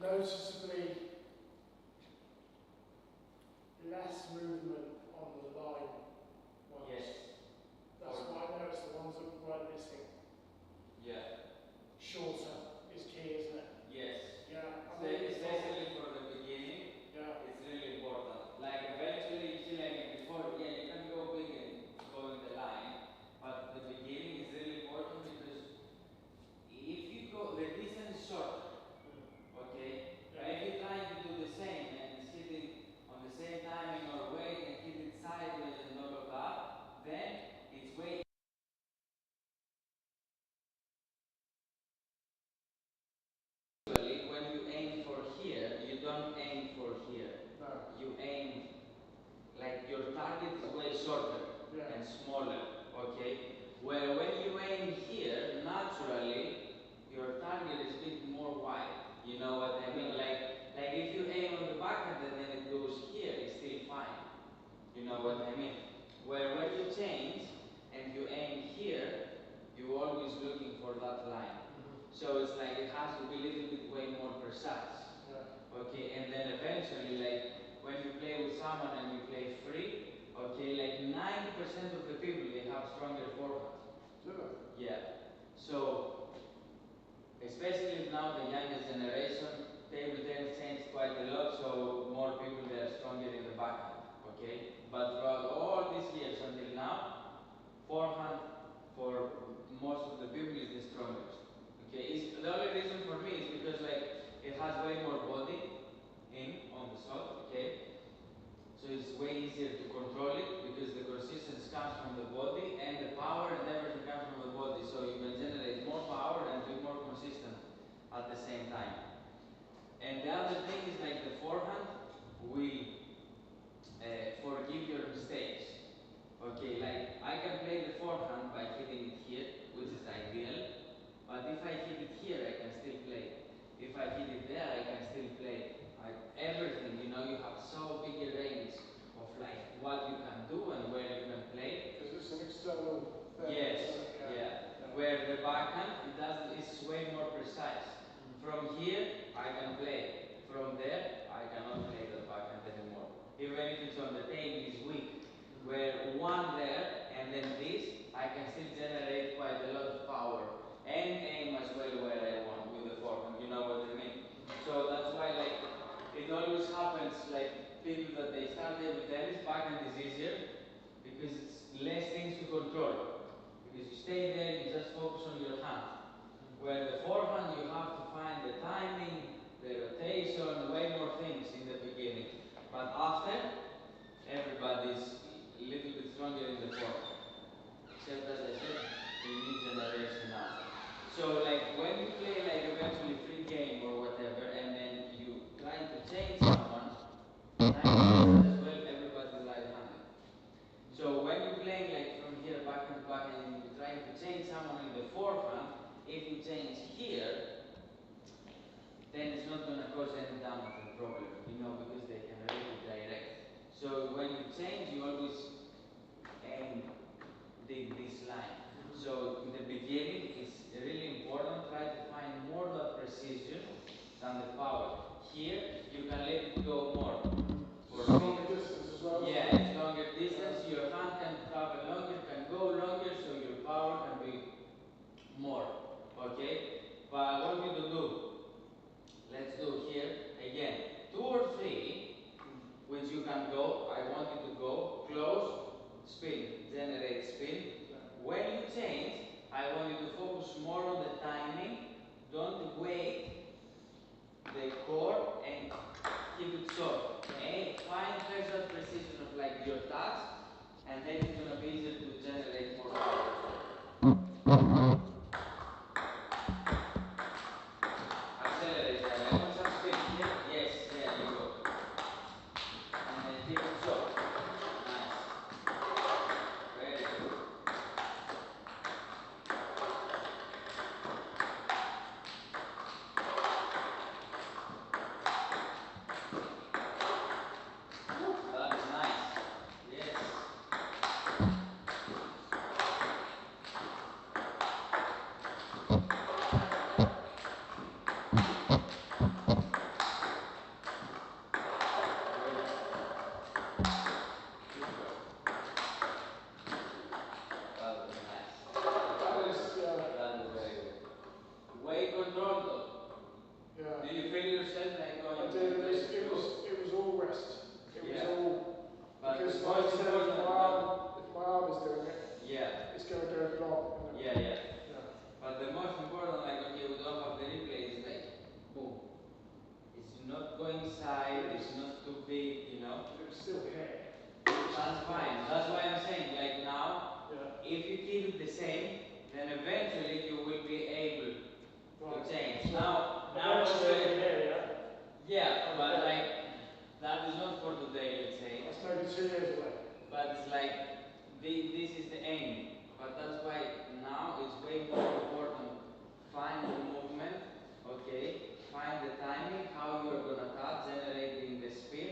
Noticeably less movement on the line ones. Yes. That's why I noticed the ones that weren't missing. Yeah. Shorter is key, isn't it? Yes. Yeah. Especially for the beginning, yeah, it's really important. Like eventually, you see, like before, yeah, you can go big and go in the line, but the beginning is really important because if you go, the distance is short, okay? But if you're trying to do the same and hit it on the same timing or weight and hit it sideways and all of that, then it's way. Usually, when you aim for here, you don't aim for here. No. You aim, like your target is way shorter and smaller, okay? Where when you aim here, naturally, your target is a bit more wide. You know what I mean? Like if you aim on the backhand and then it goes here, it's still fine. You know what I mean? Where when you change and you aim here, you're always looking for that line. So it's like it has to be a little bit way more precise. Okay, and then eventually, like when you play with someone and you play free, okay, like 90% of the people, they have stronger forehand. Yeah. So, especially now the younger generation, table tennis changed quite a lot, so more people, they are stronger in the backhand. Okay? But throughout all these years until now, forehand for most of the people is the strongest. Okay? The only reason for me is because like it has way more body in on the shot, okay? So it's way easier to control it because the consistency comes from the body and the power and everything comes from the body. So you can generate more power and be more consistent at the same time. And the other thing is like the forehand will forgive your mistakes. Okay, like I can play the forehand by hitting it here, which is ideal. But if I hit it here, I can still play. If I hit it there, I can still play. Everything, you know, you have so big a range of like what you can do and where you can play. Because it's an external thing. Yes, yeah. Where the backhand, it's way more precise. From here, I can play. From there, I cannot play the backhand anymore. Even if it's on the table, it's weak. Where one there and then this, I can still generate quite a lot of power and aim as well where I want with the forehand. You know what I mean? So that's why like it always happens like people that they start table tennis, backhand is easier because it's less things to control. Because you stay there, you just focus on your hand. Where the forehand, you have to find the timing, the rotation, way more things in the beginning. But after, everybody's a little bit stronger in the forehand. Except as I said, the new generation now. So like when you play like eventually free game or whatever, and then you try to change someone, 90% as well, everybody's right-handed. So when you're playing like from here back and back and you're trying to change someone in the forehand, if you change here, then it's not going to cause any damage and problem, you know, because they can really direct. So when you change, you always aim this line. So in the beginning, it's really important, try to find more that precision than the power. Here, you can let it go more. For longer distance as well? Yeah, it's longer distance, your hand can travel longer, can go longer, so your power can be more. Okay? But I want you to do, let's do here, again, 2 or 3, which you can go, I want you to go, close, spin, generate spin. When you change, I want you to focus more on the timing. Don't wait the core and keep it short. Okay? Find first that precision of like your touch and then it's going to be easier to generate more power. Accelerate that. I want some speed here. Yes, there you go. And then keep it short. Nice. Very good. That is nice. Yes. Weight control though. Yeah. Do you feel yourself like going? I did. It was all rest. It was all. But Because the like I most said, important, if my arm is doing it, yeah, it's going to go blob. yeah. Yeah. But the most important, like, okay, we don't have the replay, is like, boom. It's not going side, it's not too big, you know. It was still here. That's fine. That's why I'm saying, like now, Yeah. if you keep it the same, then eventually you will be able to change. So Now eventually here, yeah, but like that is not for today, let's say. It's maybe 2 years away. But it's like this is the aim. But that's why now it's way more important. Find the movement, okay? Find the timing, how you're gonna touch, generating the spin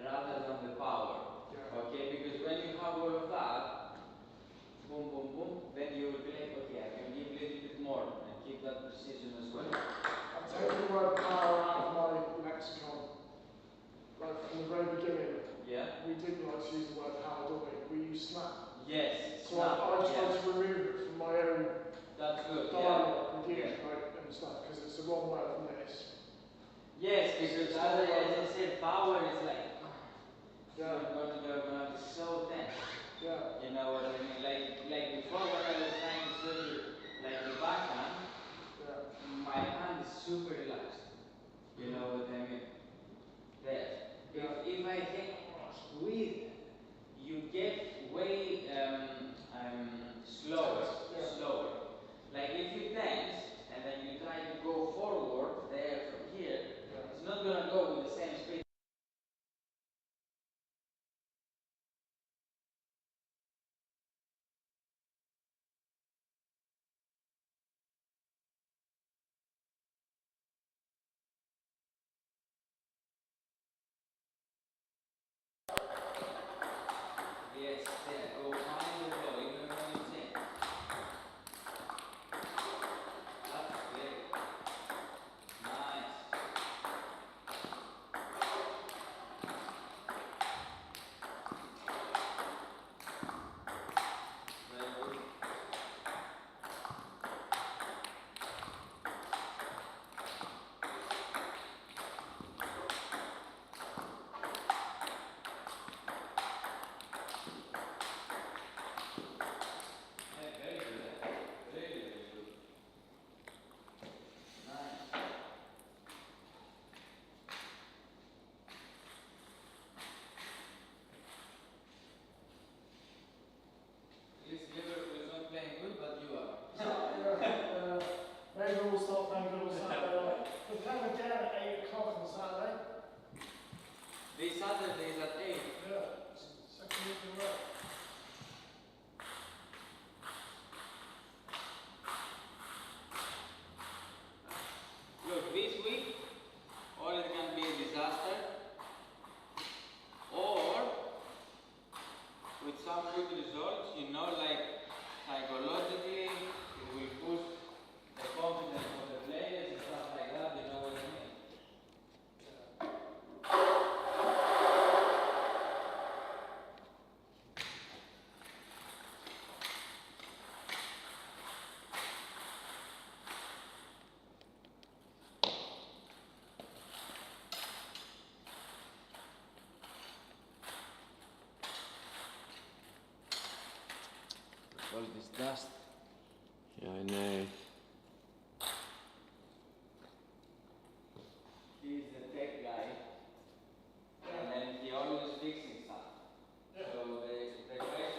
rather than the power. Okay, because when you have all of that, boom, boom, boom, then you will be like, okay, I can give a little bit more and keep that precision as well. I'm taking the word power out of my lexicon. Like from the very beginning, we didn't like to use the word power, did we? We use snap. Yes. So I tried to remove it from my own dialogue with you, and stuff, because it's the wrong word from this. Yes, because as I said, power is like, you're gonna be so tense. Yeah. You know what I mean? Like before when I was trying to show you like the backhand, my hand is super relaxed. You know what I mean? There. If I can squeeze, you get way slower. Like if you tense and then you try to go forward there from here, it's not gonna go with the same speed. Yes, there. Go find the ball, even when you change. That's great. Nice. Very good. Very good. Very good. Nice. This Liverpool is not playing good, but you are. Maybe we'll start playing good on Saturday night. We're playing again at 8 o'clock on Saturday. This Saturday is at 8. Yeah, second week in a row. Look, this week, or it can be a disaster, or with some good results, you know, like psychologically, it will boost the confidence of the players and stuff like that, you know what I mean? All this dust. Yeah, I know. He's the tech guy, and then he always fixing stuff. So the question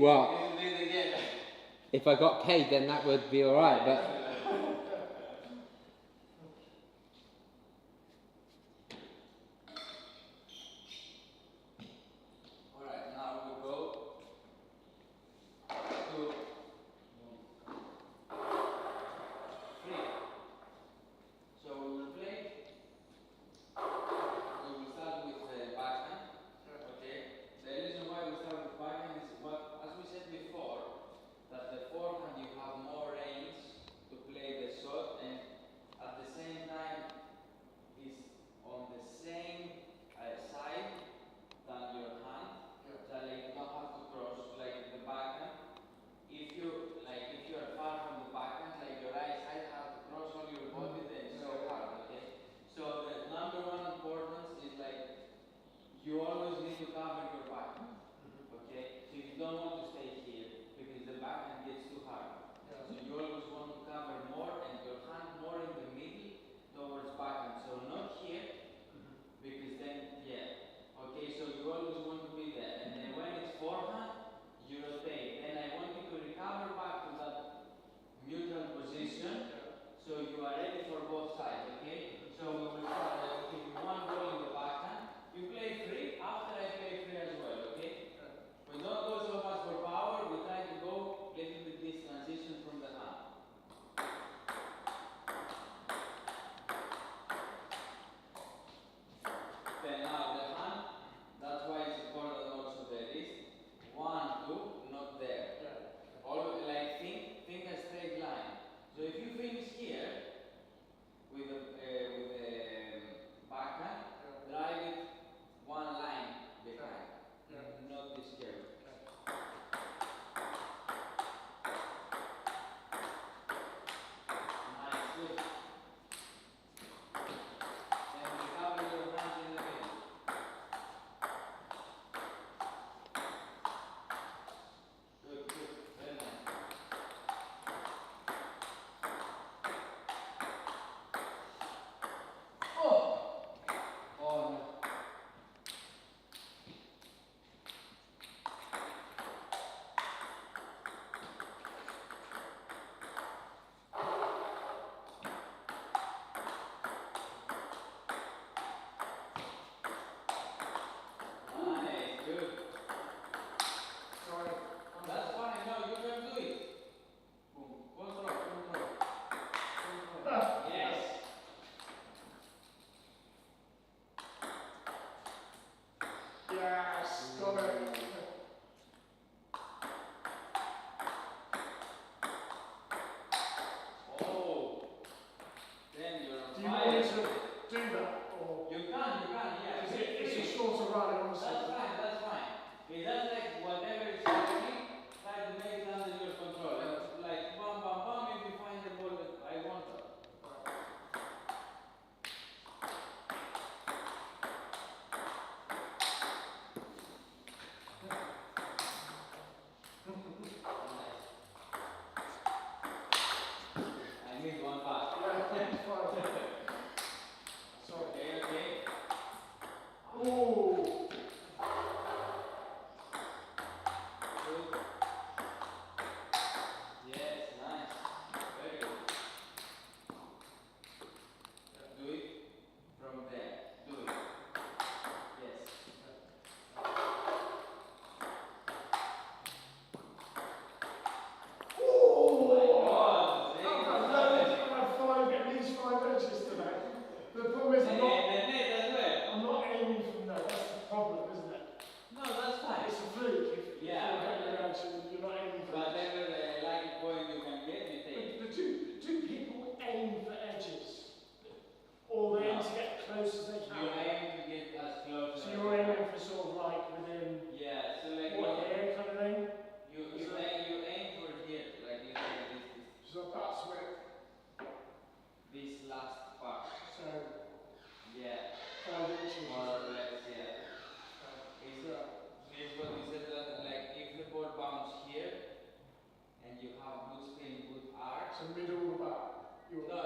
Well, you do it again. if I got paid, then that would be alright, but... Alright, now we go to 3. So we will play. We will start with the backhand. Okay. The reason why we start with backhand is what, as we said before, that the forehand you have more range to play the shot, and at the same time is on the same side than your hand. So like you don't have to cross like the backhand. If you are far from the backhand, like your right side have to cross all your body, then it's so hard. Okay. So the number one importance is like you always need to cover your backhand. Okay. So you don't want to stay here because the backhand gets too hard. So you always want to cover more and your hand more in the middle towards backhand. So not here because then okay. So you always want to be there, and then when it's forehand, you rotate. Then I want you to recover back to that neutral position, so you are ready for both sides. Okay. So we will start. I will give you one ball in the backhand. You play free. After I play free as well. Okay. We don't go so much for power. We try to go a little bit this transition from the hand. Then now the hand. That's why it's important also the wrist. 1, 2, not there. Always like think a straight line. So if you finish here with the backhand, drive it one line behind, not this curve. Nice, good. Then recover your hands in the middle. Good, good, very nice. Oh no. Nice, good. Sorry. That's fine, no, you can do it. Boom. Control, control. Yes. Yes, got it. Oh. Then you're on Do you fire. want me to do that? Or You can, yeah. is it's a shorter rally, honestly? That's fine, that's fine. It's just like whatever is happening, try to make it under your control. Like bam, bam, bam, if you find the ball that I want. I need one back. Yeah, fine. Sorry. Okay. Oh! Good. Yes, nice. Very good. Do it from there. Do it. Yes. Oh my God! See? I've had at least 5 edges today. The problem is The net as well. I'm not aiming from there. That's the problem, isn't it? No, that's fine. It's a fluke. If Yeah. you're getting around to, you're not aiming for Whatever line point you can get, you take. The two people aim for edges. Or they aim to get close as they can. You aim to get as close So as you're aiming for sort of like within yeah, so like what here kind of thing? you aim for here, like this So that's where. this last part. So Yeah. 5 inches. More or less, yeah. It's what we said that like if the ball bounces here and you have good spin, good arc. So middle or back? No,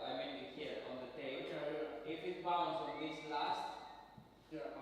I mean here on the tape. Okay, If it bounces on this last, yeah.